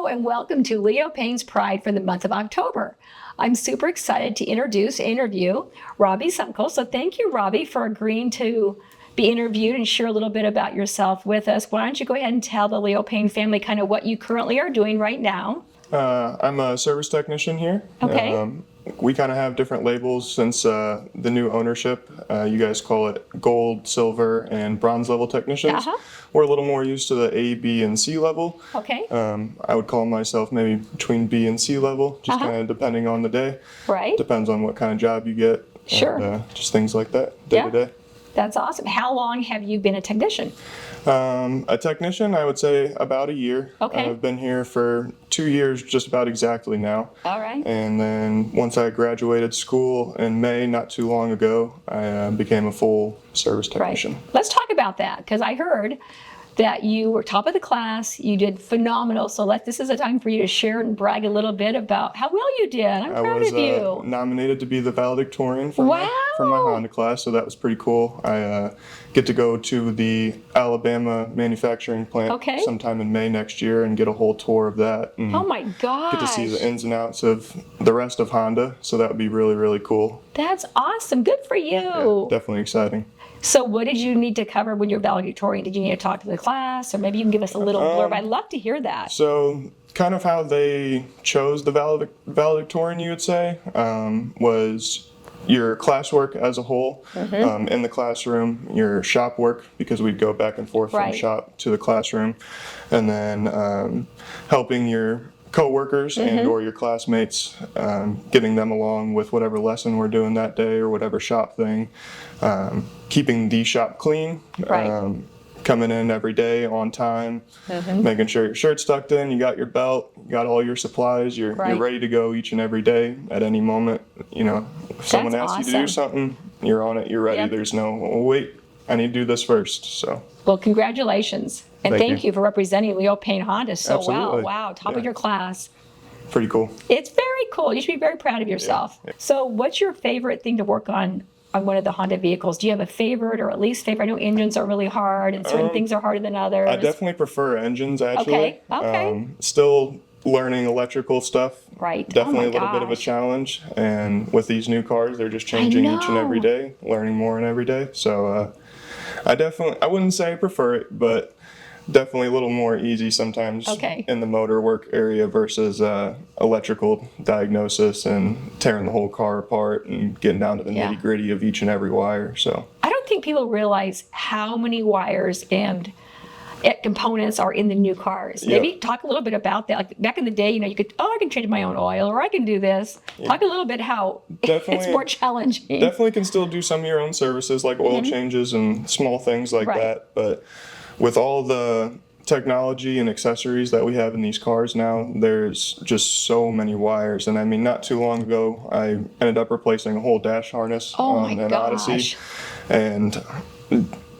and welcome to Leo Payne's Pride for the month of October. I'm super excited to introduce and interview Robbie Sunkel. So thank you, Robbie, for agreeing to be interviewed and share a little bit about yourself with us. Why don't you go ahead and tell the Leo Payne family kind of what you currently are doing right now? I'm a service technician here. Okay. We kind of have different labels since the new ownership. You guys call it gold, silver, and bronze level technicians. We're a little more used to the A, B, and C level. Okay. I would call myself maybe between B and C level, just kind of depending on the day. Right. Depends on what kind of job you get. Sure. And, just things like that, day to day. That's awesome. How long have you been a technician? A technician, I would say about a year. Okay. I've been here for 2 years, just about exactly now. All right. And then once I graduated school in May, not too long ago, I became a full service technician. Right. Let's talk about that, because I heard that you were top of the class. You did phenomenal. So this is a time for you to share and brag a little bit about how well you did. I'm proud of you. I was nominated to be the valedictorian for my Honda class, so that was pretty cool. I get to go to the Alabama manufacturing plant sometime in May next year and get a whole tour of that. And oh my gosh. Get to see the ins and outs of the rest of Honda, so that would be really, really cool. That's awesome. Good for you. Yeah, definitely exciting. So what did you need to cover when you're valedictorian? Did you need to talk to the class, or maybe you can give us a little blurb? I'd love to hear that. So kind of how they chose the valedictorian, you would say, was your classwork as a whole, in the classroom, your shop work, because we'd go back and forth from shop to the classroom, and then helping your co-workers and or your classmates, getting them along with whatever lesson we're doing that day or whatever shop thing, keeping the shop clean, coming in every day on time, making sure your shirt's tucked in, you got your belt, you got all your supplies, you're ready to go each and every day at any moment. You know, if someone asks you to do something, you're on it, you're ready. There's no, oh, wait, I need to do this first. So. Well, congratulations. And thank you for representing Leo Payne Honda so well. Wow, top of your class. Pretty cool. It's very cool. You should be very proud of yourself. So what's your favorite thing to work on one of the Honda vehicles? Do you have a favorite or at least favorite? I know engines are really hard and certain things are harder than others. I definitely prefer engines, actually. Okay. Still learning electrical stuff. Right. Definitely a little bit of a challenge. And with these new cars, they're just changing each and every day, learning more and every day. So I wouldn't say I prefer it, but definitely a little more easy sometimes in the motor work area versus electrical diagnosis and tearing the whole car apart and getting down to the nitty gritty of each and every wire. So I don't think people realize how many wires and components are in the new cars. Maybe talk a little bit about that. Like back in the day, you could, I can change my own oil, or I can do this. Talk a little bit how it's more challenging. Definitely can still do some of your own services like oil changes and small things like that. But with all the technology and accessories that we have in these cars now, there's just so many wires. And I mean, not too long ago, I ended up replacing a whole dash harness on an Odyssey, and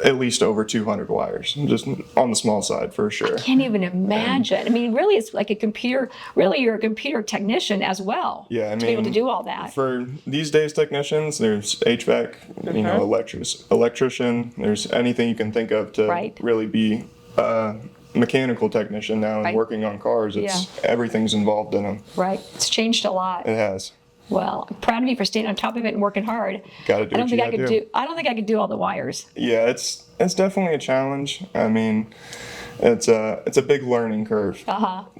at least over 200 wires, just on the small side for sure. I can't even imagine. I mean, really, it's like a computer. Really, you're a computer technician as well. Yeah, I mean, to be able to do all that. For these days, technicians, there's HVAC, electrician. There's anything you can think of to really be a mechanical technician now and working on cars. It's everything's involved in them. Right. It's changed a lot. It has. Well, I'm proud of you for staying on top of it and working hard. Got to do what you got to do. I don't think I could do all the wires. Yeah, it's definitely a challenge. I mean, it's a big learning curve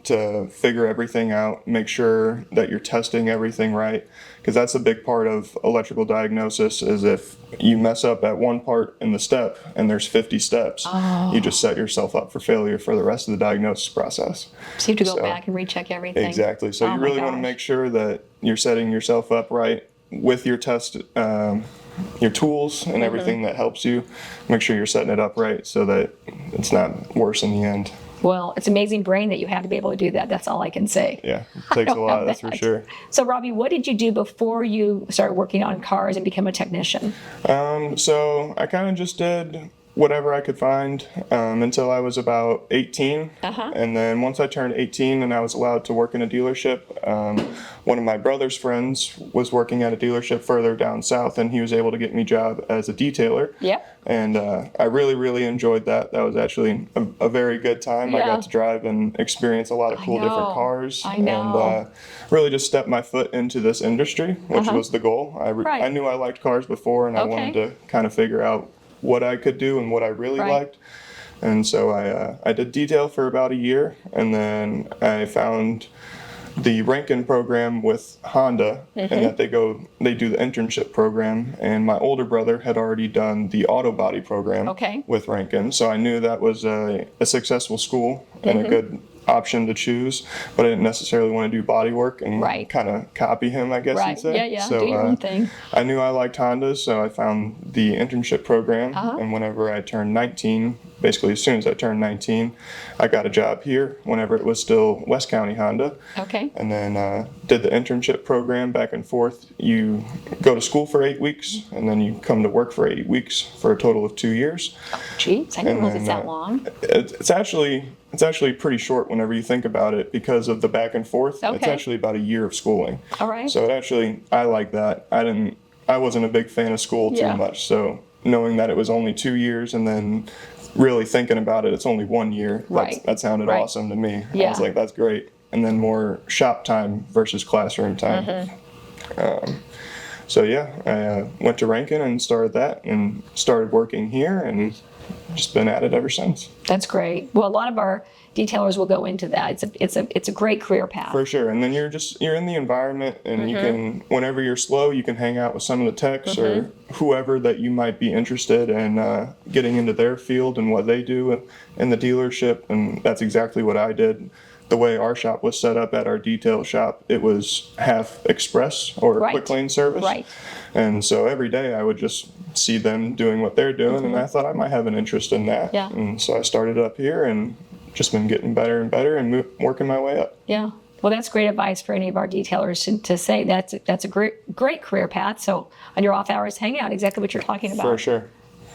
to figure everything out, make sure that you're testing everything right, because that's a big part of electrical diagnosis. Is if you mess up at one part in the step and there's 50 steps, you just set yourself up for failure for the rest of the diagnosis process. So you have to go back and recheck everything. Exactly. So you really want to make sure that you're setting yourself up right with your test, your tools and everything that helps you. Make sure you're setting it up right so that it's not worse in the end. Well, it's amazing brain that you have to be able to do that. That's all I can say. Yeah, it takes a lot, that's for sure. So, Robbie, what did you do before you started working on cars and become a technician? So I kind of just did whatever I could find until I was about 18. Uh-huh. And then once I turned 18 and I was allowed to work in a dealership, one of my brother's friends was working at a dealership further down south, and he was able to get me a job as a detailer. Yep. And I really, really enjoyed that. That was actually a very good time. I Yeah. got to drive and experience a lot of cool different know. cars. I know. And really just stepped my foot into this industry, which was the goal. Right. I knew I liked cars before, and I Okay. wanted to kind of figure out what I could do and what I really Right. liked. And so I did detail for about a year, and then I found the Rankin program with Honda, and that they do the internship program. And my older brother had already done the auto body program Okay. with Rankin, so I knew that was a successful school and a good option to choose, but I didn't necessarily want to do body work and Right. kind of copy him, I guess Right. you'd say. Yeah, yeah. So, Do your own thing. I knew I liked Hondas, so I found the internship program. And whenever I turned 19, basically as soon as I turned 19, I got a job here whenever it was still West County Honda. Okay. And then did the internship program back and forth. You go to school for 8 weeks, and then you come to work for 8 weeks for a total of 2 years. Jeez, I didn't And realize it's then, that long. It's actually pretty short whenever you think about it because of the back and forth. It's Okay. actually about a year of schooling. All right. So I like that. I wasn't a big fan of school too Yeah. much. So knowing that it was only 2 years and then really thinking about it, it's only 1 year. Right. That sounded Right. awesome to me. I Yeah. was like, that's great. And then more shop time versus classroom time. So yeah, I went to Rankin and started that and started working here and just been at it ever since. That's great. Well, a lot of our detailers will go into that. It's a great career path. For sure. And then you're in the environment, and you can, whenever you're slow, you can hang out with some of the techs or whoever that you might be interested in getting into their field and what they do in the dealership. And that's exactly what I did. The way our shop was set up at our detail shop, it was half express or Right. quick lane service. Right. And so every day I would just see them doing what they're doing, and I thought I might have an interest in that. Yeah. And so I started up here and just been getting better and better and working my way up. Yeah. Well, that's great advice for any of our detailers to say that's a great career path. So on your off hours, hang out, exactly what you're talking about. For sure.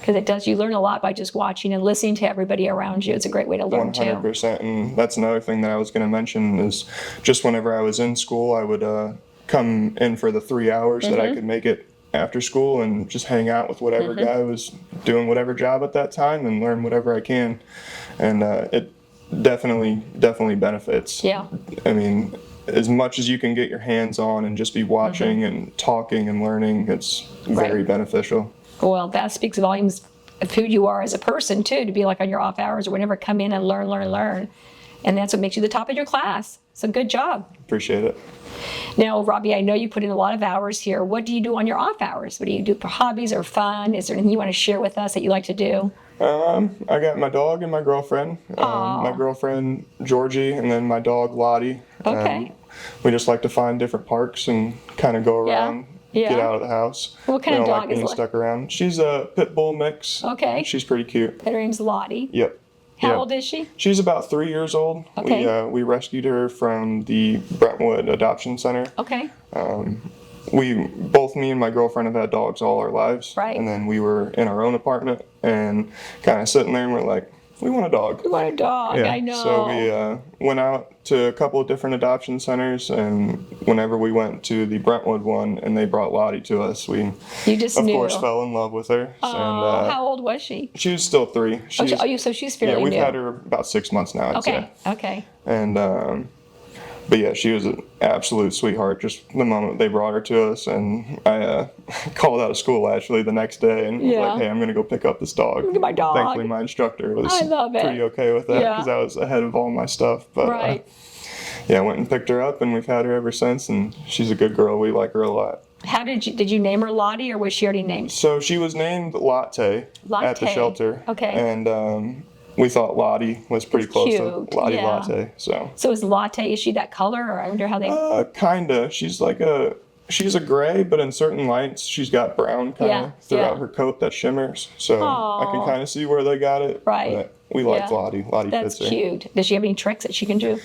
Because you learn a lot by just watching and listening to everybody around you. It's a great way to learn too. 100%. And that's another thing that I was going to mention is just whenever I was in school, I would come in for the 3 hours that I could make it after school and just hang out with whatever guy was doing whatever job at that time and learn whatever I can. And it definitely benefits. Yeah. I mean, as much as you can get your hands on and just be watching and talking and learning, it's very beneficial. Well, that speaks volumes of who you are as a person too, to be like on your off hours or whenever, come in and learn. And that's what makes you the top of your class. So good job. Appreciate it. Now, Robbie, I know you put in a lot of hours here. What do you do on your off hours? What do you do for hobbies or fun? Is there anything you want to share with us that you like to do? I got my dog and my girlfriend. My girlfriend, Georgie, and then my dog, Lottie. Okay. We just like to find different parks and kind of go around, Yeah. get out of the house. What kind we of don't dog like is being Lottie? stuck around. She's a pit bull mix. Okay. She's pretty cute. And her name's Lottie. Yep. How Yep. old is she? She's about 3 years old. Okay. We rescued her from the Brentwood Adoption Center. Okay. Me and my girlfriend have had dogs all our lives. Right. And then we were in our own apartment and kind of sitting there and we're like, we want a dog. You want a dog, I know. So we went out to a couple of different adoption centers, and whenever we went to the Brentwood one and they brought Lottie to us, we You just of knew. course fell in love with her. Oh, how old was she? She was still 3. So she's fairly yeah, we've new. had her about 6 months now, I'd say. Okay. And but yeah, she was an absolute sweetheart just the moment they brought her to us. And I called out of school actually the next day and was like, hey, I'm going to go pick up this dog. Look at my dog. Thankfully, my instructor was I love it. pretty okay with that Yeah. because I was ahead of all my stuff. But Right. yeah, I went and picked her up and we've had her ever since. And she's a good girl. We like her a lot. How did you name her Lottie, or was she already named? So she was named Latte at the Latte. shelter. Okay. And we thought Lottie was pretty close cute, to Lottie yeah. Latte. So is Latte, is she that color, or I wonder how they... kinda. She's a gray, but in certain lights she's got brown kind of Yeah, throughout yeah. her coat that shimmers. So I can Aw. kind of see where they got it. Right. But We like Lottie. Lottie That's fits her. cute. Does she have any tricks that she can do?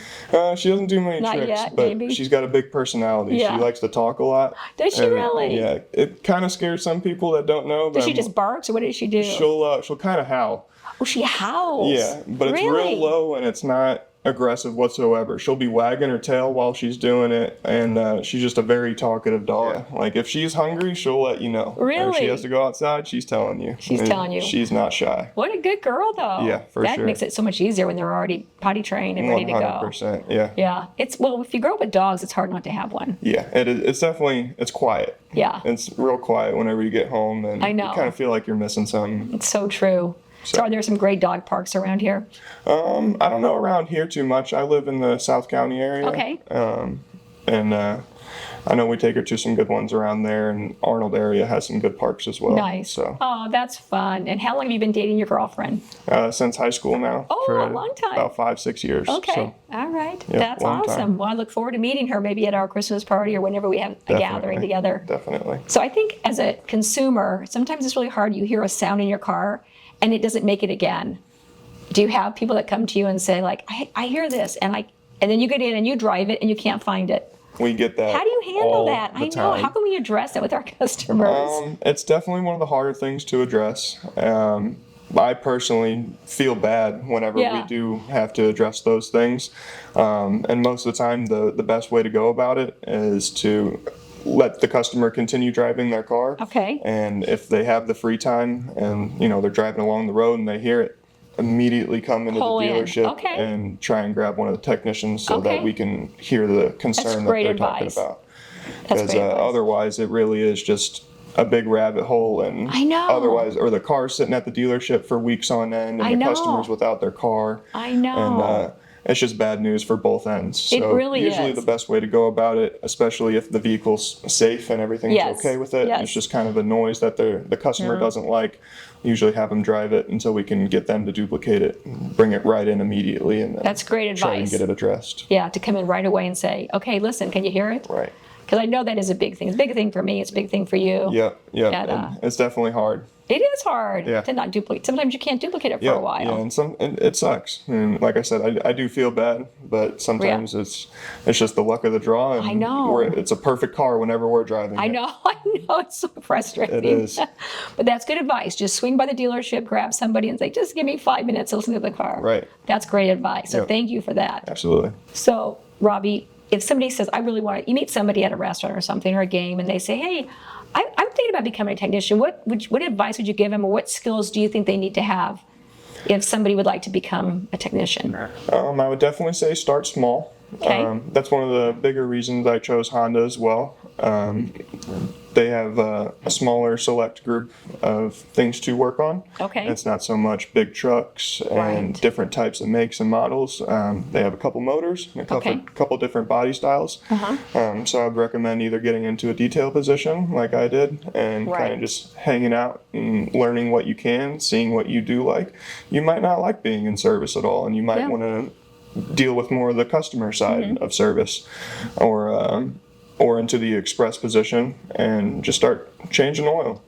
She doesn't do many Not tricks, yet, but maybe. she's got a big personality. Yeah. She likes to talk a lot. Does she really? Yeah, it kind of scares some people that don't know. But Does she just barks, or what does she do? She'll kind of howl. Oh, she howls. Yeah, but it's Really? real low and it's not aggressive whatsoever. She'll be wagging her tail while she's doing it, and she's just a very talkative dog. Yeah. Like if she's hungry, she'll let you know. Really? Or if she has to go outside, she's telling you. She's telling you. She's not shy. What a good girl, though. Yeah, for that sure. makes it so much easier when they're already potty trained and ready to go. 100%. Yeah. Yeah, well, if you grow up with dogs, it's hard not to have one. Yeah, it's definitely quiet. Yeah, It's real quiet whenever you get home, and I know. you kind of feel like you're missing something. it's so true. So are there some great dog parks around here? I don't know around here too much. I live in the South County area. Okay. And I know we take her to some good ones around there, and Arnold area has some good parks as well. Nice. So Oh, that's fun. And how long have you been dating your girlfriend? since high school now. Oh, for a long time. About 5-6 years. Okay. So, All right. yeah, That's long awesome. time. Well, I look forward to meeting her maybe at our Christmas party or whenever we have a gathering together. Definitely. So I think as a consumer, sometimes it's really hard. You hear a sound in your car and it doesn't make it again. Do you have people that come to you and say, like, I hear this, and then you get in and you drive it and you can't find it? We get that. How do you handle all that? the I know. time. How can we address that with our customers? It's definitely one of the harder things to address. I personally feel bad whenever Yeah. we do have to address those things. And most of the time, the best way to go about it is to let the customer continue driving their car. Okay. And if they have the free time and, they're driving along the road and they hear it, immediately come into Pull the in. dealership Okay. and try and grab one of the technicians so Okay. that we can hear the concern that great they're advice. talking about. That's Because great advice. otherwise it really is just a big rabbit hole, and I know. otherwise, or the car's sitting at the dealership for weeks on end, and I the know. customer's without their car. I know. And it's just bad news for both ends. It So really usually is. the best way to go about it, especially if the vehicle's safe and everything's Yes. okay with it, Yes. it's just kind of a noise that the customer doesn't like. Usually have them drive it until we can get them to duplicate it, and bring it right in immediately, and then That's great try and advice. get it addressed. Yeah, to come in right away and say, okay, listen, can you hear it? Right. Because I know that is a big thing. It's a big thing for me. It's a big thing for you. Yep. And, And it's definitely hard. It is hard Yeah. to not duplicate. Sometimes you can't duplicate it for a while. Yeah, and it sucks. And like I said, I do feel bad, but sometimes it's just the luck of the draw. And I know. It's a perfect car whenever we're driving. I it. know, it's so frustrating. It is. But that's good advice. Just swing by the dealership, grab somebody and say, just give me 5 minutes to listen to the car. Right. That's great advice. So Yep. thank you for that. Absolutely. So, Robbie, if somebody says, I really want to, you meet somebody at a restaurant or something or a game and they say, hey, I'm thinking about becoming a technician. What advice would you give them, or what skills do you think they need to have if somebody would like to become a technician? I would definitely say start small. Okay. That's one of the bigger reasons I chose Honda as well. They have a smaller select group of things to work on. Okay. It's not so much big trucks and Right. different types of makes and models. They have a couple motors and a Okay. couple different body styles. So I'd recommend either getting into a detail position like I did and Right. kind of just hanging out and learning what you can, seeing what you do like. You might not like being in service at all, and you might Yeah. want to deal with more of the customer side of service, or into the express position and just start changing oil,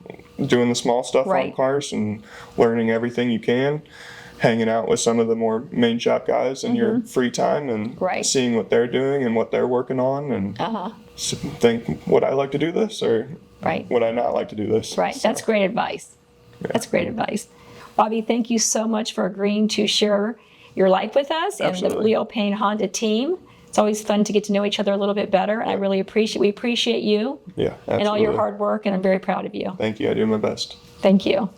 doing the small stuff on Right. cars and learning everything you can, hanging out with some of the more main shop guys in your free time and Right. seeing what they're doing and what they're working on, and think, would I like to do this, or Right. would I not like to do this? Right. So, That's great advice. That's great advice. Robbie, thank you so much for agreeing to share your life with us and the Absolutely. Leo Payne Honda team. It's always fun to get to know each other a little bit better. And we appreciate you yeah, absolutely. and all your hard work, and I'm very proud of you. Thank you. I do my best. Thank you.